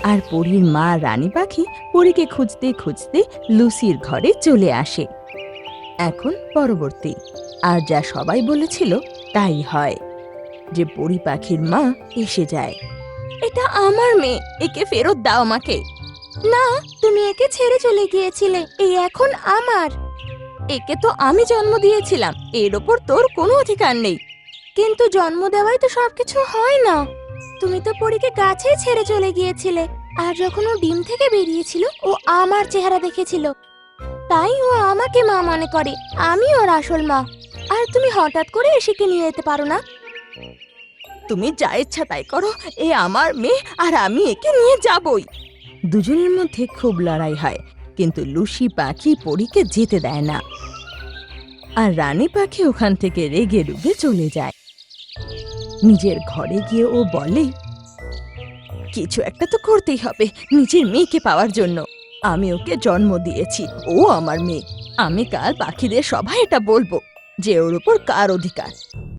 আর পরীর মা রানী পাখি পরীকে খুঁজতে খুঁজতে লুসির ঘরে চলে আসে। এখন পরবর্তী। আর যা সবাই বলেছিল তাই হয়, যে পরী পাখির মা এসে যায়। এটা আমার মেয়ে, একে ফেরত দাও আমাকে। না, তুমি একে ছেড়ে চলে গিয়েছিলে, এই এখন আমার। একে তো আমি জন্ম দিয়েছিলাম, এর ওপর তোর কোনো অধিকার নেই। কিন্তু জন্ম দেওয়াই তো সবকিছু হয় না। তুমি তো পরীকে গাছেই ছেড়ে চলে গিয়েছিলে, আর যখন ও ডিম থেকে বেরিয়েছিল ও আমার চেহারা দেখেছিল, তাই ও আমাকে মা মনে করে, আমি ওর আসল মা। আর তুমি হঠাৎ করে এসেকে নিয়ে যেতে পারো না। তুমি যা ইচ্ছা তাই করো, এ আমার মেয়ে আর আমি একে নিয়ে যাবই। দুজনের মধ্যে খুব লড়াই হয়, কিন্তু লুসি পাখি পরীকে যেতে দেয় না। আর রানী পাখি ওখান থেকে রেগে রুগে চলে যায়। নিজের ঘরে গিয়ে ও বলে, কিছু একটা তো করতেই হবে নিজের মেয়েকে পাওয়ার জন্য। আমি ওকে জন্ম দিয়েছি, ও আমার মেয়ে। আমি কাল পাখিদের সবাই এটা বলবো যে ওর উপর কার অধিকার।